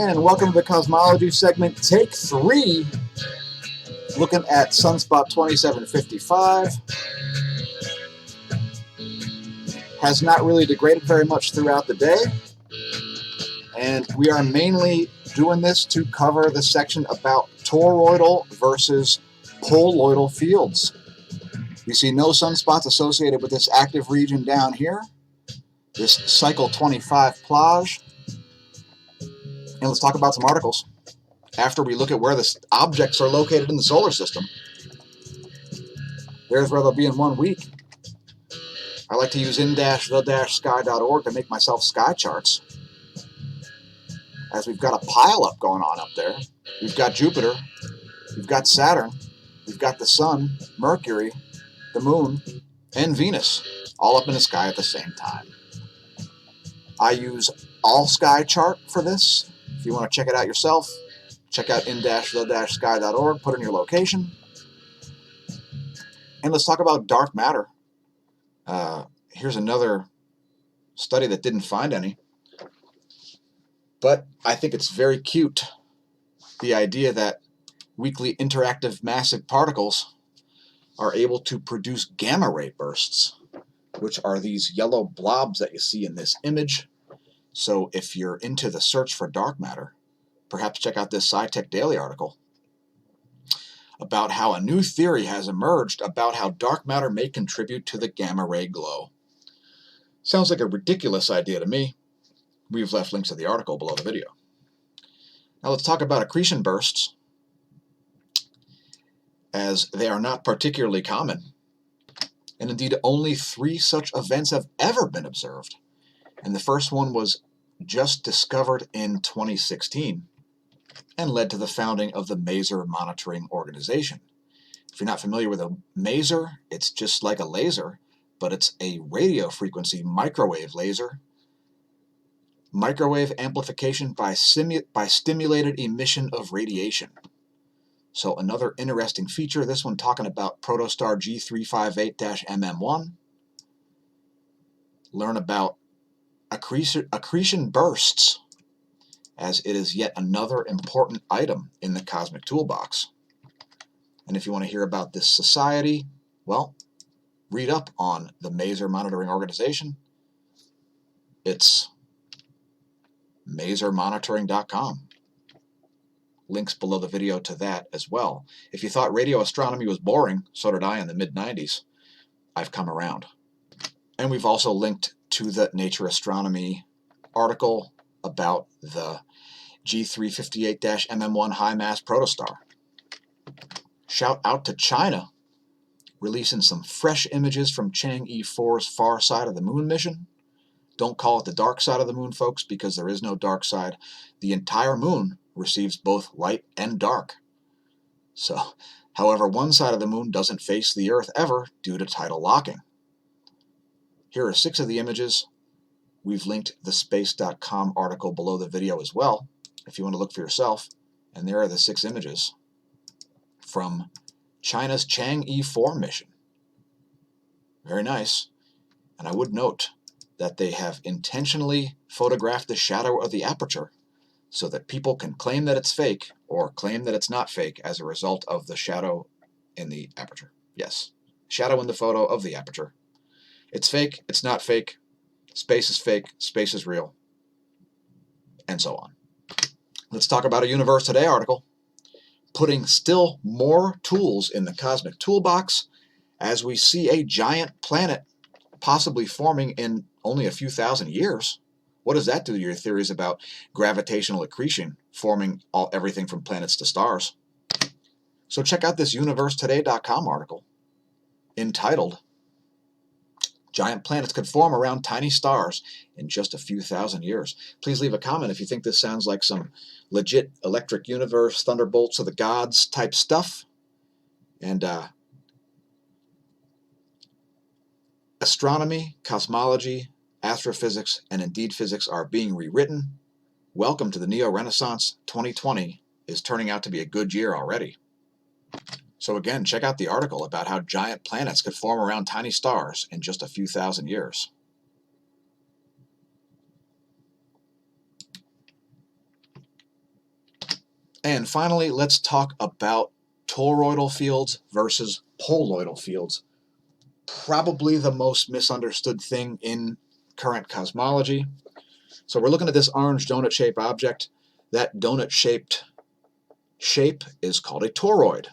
And welcome to the Cosmology segment, take 3, looking at sunspot 2755. Has not really degraded very much throughout the day, and we are mainly doing this to cover the section about toroidal versus poloidal fields. You see no sunspots associated with this active region down here, this cycle 25 plage. And let's talk about some articles after we look at where the objects are located in the solar system. There's where they'll be in 1 week. I like to use in-the-sky.org to make myself sky charts, as we've got a pile-up going on up there. We've got Jupiter, we've got Saturn, we've got the Sun, Mercury, the Moon, and Venus, all up in the sky at the same time. I use All Sky Chart for this. If you want to check it out yourself, check out in-the-sky.org, put in your location. And let's talk about dark matter. Here's another study that didn't find any, but I think it's very cute, the idea that weakly interactive massive particles are able to produce gamma ray bursts, which are these yellow blobs that you see in this image. So if you're into the search for dark matter, perhaps check out this SciTech Daily article about how a new theory has emerged about how dark matter may contribute to the gamma ray glow. Sounds like a ridiculous idea to me. We've left links to the article below the video. Now let's talk about accretion bursts, as they are not particularly common. And indeed, only 3 such events have ever been observed. And the first one was just discovered in 2016 and led to the founding of the Maser Monitoring Organization. If you're not familiar with a maser, it's just like a laser, but it's a radio frequency microwave laser. Microwave amplification by stimulated emission of radiation. So another interesting feature, this one talking about protostar G358-MM1. Learn about accretion bursts, as it is yet another important item in the cosmic toolbox. And if you want to hear about this society, well, read up on the Maser Monitoring Organization. It's masermonitoring.com. Links below the video to that as well. If you thought radio astronomy was boring, so did I in the mid-90s. I've come around. And we've also linked to the Nature Astronomy article about the G358-MM1 high-mass protostar. Shout out to China, releasing some fresh images from Chang'e 4's far side of the moon mission. Don't call it the dark side of the moon, folks, because there is no dark side. The entire moon receives both light and dark. So, however, one side of the moon doesn't face the Earth ever due to tidal locking. Here are 6 of the images. We've linked the space.com article below the video as well, if you want to look for yourself. And there are the 6 images from China's Chang'e 4 mission. Very nice. And I would note that they have intentionally photographed the shadow of the aperture so that people can claim that it's fake or claim that it's not fake as a result of the shadow in the aperture. Yes, shadow in the photo of the aperture. It's fake, it's not fake, space is fake, space is real, and so on. Let's talk about a Universe Today article, putting still more tools in the cosmic toolbox as we see a giant planet possibly forming in only a few thousand years. What does that do to your theories about gravitational accretion forming everything from planets to stars? So check out this universetoday.com article entitled, Giant Planets Could Form Around Tiny Stars in Just a Few Thousand Years. Please leave a comment if you think this sounds like some legit electric universe, thunderbolts of the gods type stuff. And astronomy, cosmology, astrophysics, and indeed physics are being rewritten. Welcome to the Neo-Renaissance. 2020 is turning out to be a good year already. So again, check out the article about how giant planets could form around tiny stars in just a few thousand years. And finally, let's talk about toroidal fields versus poloidal fields. Probably the most misunderstood thing in current cosmology. So we're looking at this orange donut-shaped object. That donut-shaped shape is called a toroid.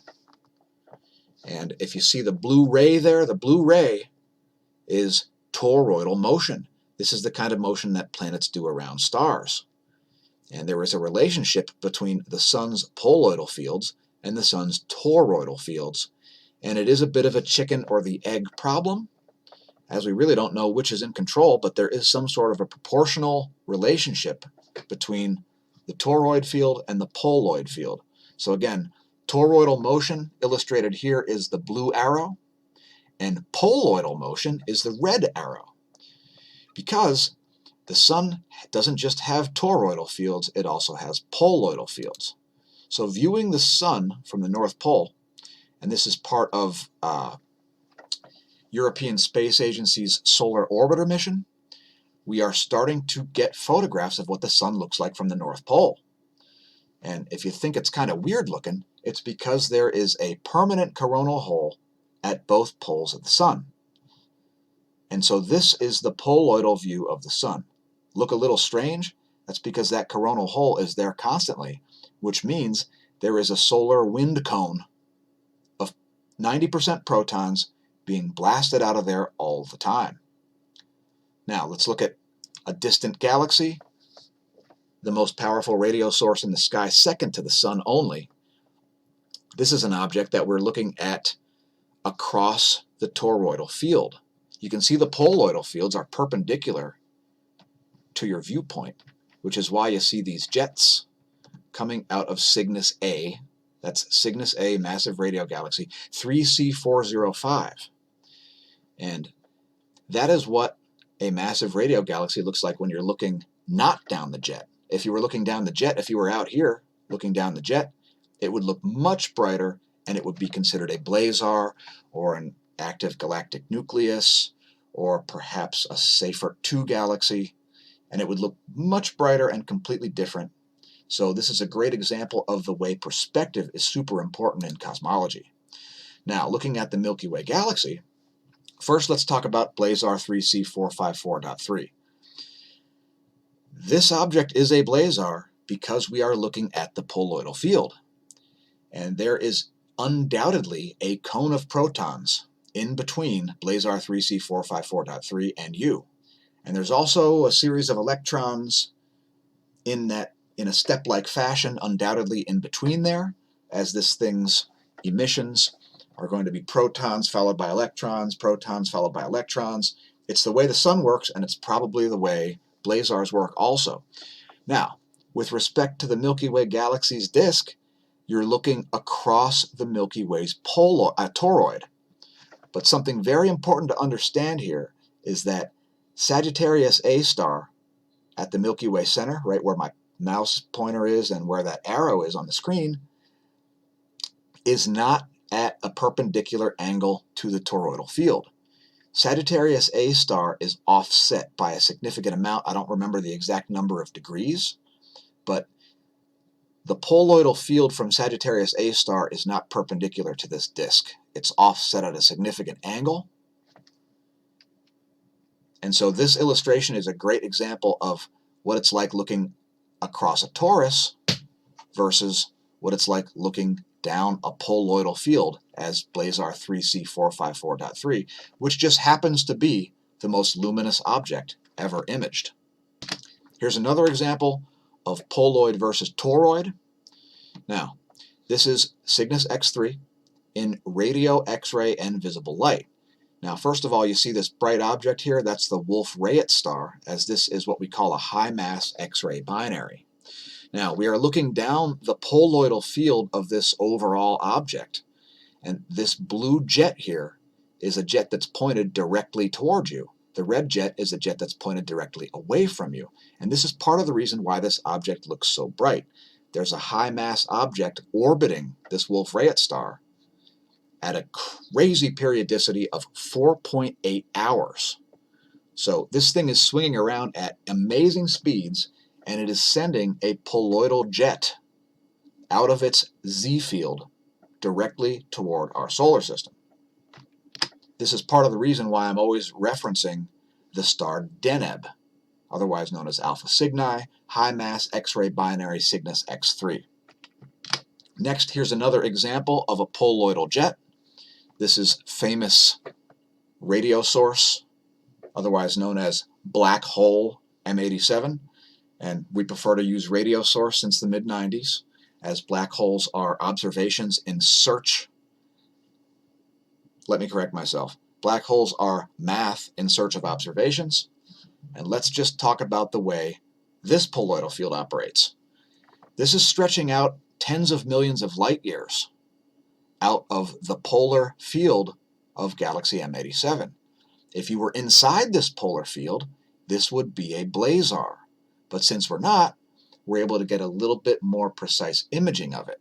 And if you see the blue ray there, the blue ray is toroidal motion. This is the kind of motion that planets do around stars. And there is a relationship between the sun's poloidal fields and the sun's toroidal fields. And it is a bit of a chicken or the egg problem, as we really don't know which is in control, but there is some sort of a proportional relationship between the toroid field and the poloid field. So again, toroidal motion illustrated here is the blue arrow, and poloidal motion is the red arrow. Because the sun doesn't just have toroidal fields, it also has poloidal fields. So viewing the sun from the North Pole, and this is part of European Space Agency's Solar Orbiter mission, we are starting to get photographs of what the sun looks like from the North Pole. And if you think it's kind of weird looking, it's because there is a permanent coronal hole at both poles of the sun. And so this is the poloidal view of the sun. Look a little strange? That's because that coronal hole is there constantly, which means there is a solar wind cone of 90% protons being blasted out of there all the time. Now let's look at a distant galaxy, the most powerful radio source in the sky second to the sun only. This is an object that we're looking at across the toroidal field. You can see the poloidal fields are perpendicular to your viewpoint, which is why you see these jets coming out of Cygnus A. That's Cygnus A, massive radio galaxy, 3C405. And that is what a massive radio galaxy looks like when you're looking not down the jet. If you were looking down the jet, if you were out here looking down the jet, it would look much brighter, and it would be considered a blazar or an active galactic nucleus or perhaps a Seyfert-2 galaxy, and it would look much brighter and completely different. So this is a great example of the way perspective is super important in cosmology. Now, looking at the Milky Way galaxy, first let's talk about blazar 3C454.3. This object is a blazar because we are looking at the poloidal field. And there is undoubtedly a cone of protons in between blazar 3C454.3 and U. And there's also a series of electrons in a step-like fashion, undoubtedly in between there, as this thing's emissions are going to be protons followed by electrons, protons followed by electrons. It's the way the sun works, and it's probably the way blazars work also. Now, with respect to the Milky Way galaxy's disk, you're looking across the Milky Way's toroid. But something very important to understand here is that Sagittarius A star at the Milky Way center, right where my mouse pointer is and where that arrow is on the screen, is not at a perpendicular angle to the toroidal field. Sagittarius A star is offset by a significant amount. I don't remember the exact number of degrees, but the poloidal field from Sagittarius A star is not perpendicular to this disk. It's offset at a significant angle. And so this illustration is a great example of what it's like looking across a torus versus what it's like looking down a poloidal field as blazar 3C454.3, which just happens to be the most luminous object ever imaged. Here's another example of poloid versus toroid. Now, this is Cygnus X3 in radio, X-ray, and visible light. Now, first of all, you see this bright object here. That's the Wolf-Rayet star, as this is what we call a high-mass X-ray binary. Now, we are looking down the poloidal field of this overall object, and this blue jet here is a jet that's pointed directly toward you. The red jet is a jet that's pointed directly away from you, and this is part of the reason why this object looks so bright. There's a high-mass object orbiting this Wolf-Rayet star at a crazy periodicity of 4.8 hours. So this thing is swinging around at amazing speeds, and it is sending a poloidal jet out of its Z field directly toward our solar system. This is part of the reason why I'm always referencing the star Deneb, otherwise known as Alpha Cygni, high mass X-ray binary Cygnus X3. Next, here's another example of a poloidal jet. This is famous radio source, otherwise known as black hole M87, and we prefer to use radio source since the mid-90s, as black holes are observations in search. Let me correct myself. Black holes are math in search of observations, and let's just talk about the way this poloidal field operates. This is stretching out tens of millions of light years out of the polar field of galaxy M87. If you were inside this polar field, this would be a blazar. But since we're not, we're able to get a little bit more precise imaging of it.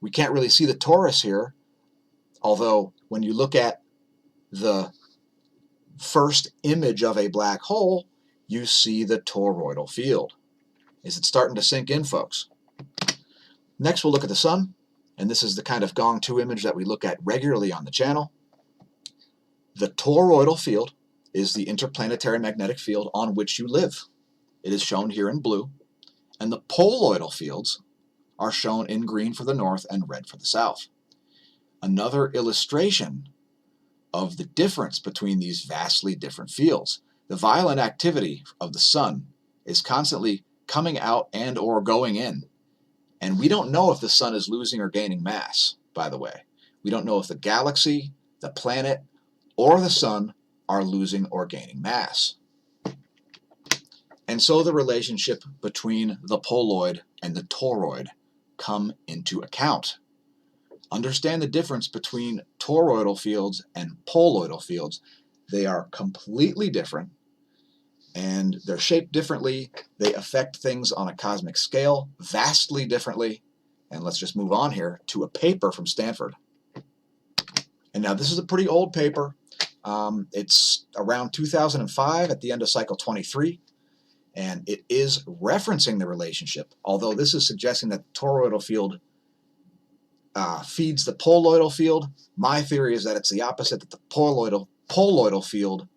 We can't really see the torus here, although when you look at the first image of a black hole, you see the toroidal field. Is it starting to sink in, folks? Next, we'll look at the sun, and this is the kind of Gong 2 image that we look at regularly on the channel. The toroidal field is the interplanetary magnetic field on which you live. It is shown here in blue, and the poloidal fields are shown in green for the north and red for the south. Another illustration of the difference between these vastly different fields. The violent activity of the sun is constantly coming out and or going in. And we don't know if the sun is losing or gaining mass, by the way. We don't know if the galaxy, the planet, or the sun are losing or gaining mass. And so the relationship between the poloid and the toroid come into account. Understand the difference between toroidal fields and poloidal fields. They are completely different, and they're shaped differently. They affect things on a cosmic scale vastly differently. And let's just move on here to a paper from Stanford. And now this is a pretty old paper. It's around 2005 at the end of cycle 23. And it is referencing the relationship, although this is suggesting that the toroidal field feeds the poloidal field. My theory is that it's the opposite, that the poloidal field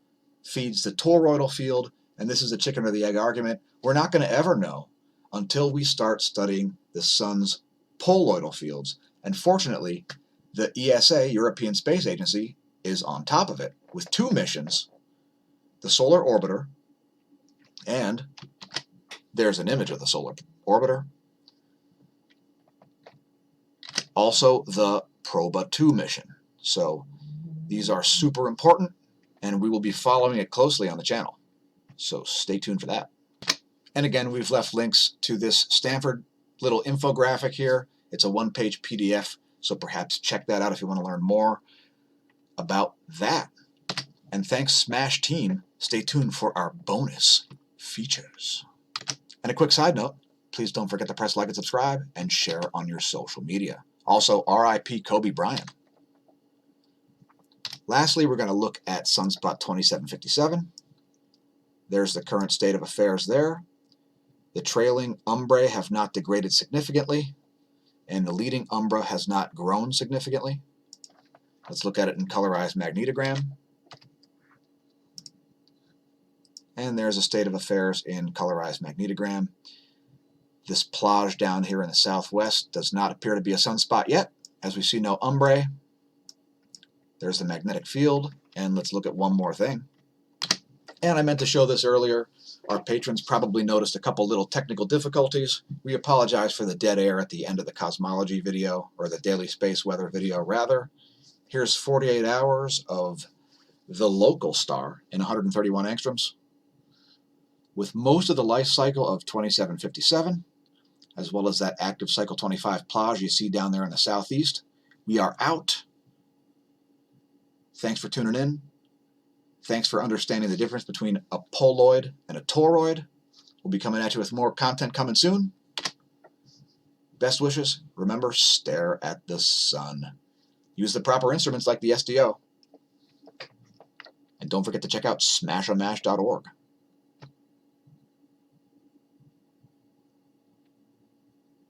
feeds the toroidal field, and this is the chicken or the egg argument. We're not going to ever know until we start studying the sun's poloidal fields. And fortunately, the ESA, European Space Agency, is on top of it with 2 missions, the Solar Orbiter, and there's an image of the Solar Orbiter. Also, the Proba 2 mission. So these are super important, and we will be following it closely on the channel. So stay tuned for that. And again, we've left links to this Stanford little infographic here. It's a 1-page PDF, so perhaps check that out if you want to learn more about that. And thanks, smAsho team. Stay tuned for our bonus features. And a quick side note, please don't forget to press like and subscribe and share on your social media. Also, RIP Kobe Bryant. Lastly, we're going to look at sunspot 2757. There's the current state of affairs there. The trailing umbrae have not degraded significantly, and the leading umbra has not grown significantly. Let's look at it in colorized magnetogram. And there's a state of affairs in colorized magnetogram. This plage down here in the southwest does not appear to be a sunspot yet, as we see no umbrae. There's the magnetic field, and let's look at one more thing. And I meant to show this earlier. Our patrons probably noticed a couple little technical difficulties. We apologize for the dead air at the end of the cosmology video, or the daily space weather video rather. Here's 48 hours of the local star in 131 angstroms, with most of the life cycle of 2757, as well as that active cycle 25 plage you see down there in the southeast. We are out. Thanks for tuning in. Thanks for understanding the difference between a poloid and a toroid. We'll be coming at you with more content coming soon. Best wishes. Remember, stare at the sun. Use the proper instruments like the SDO. And don't forget to check out smashomash.org.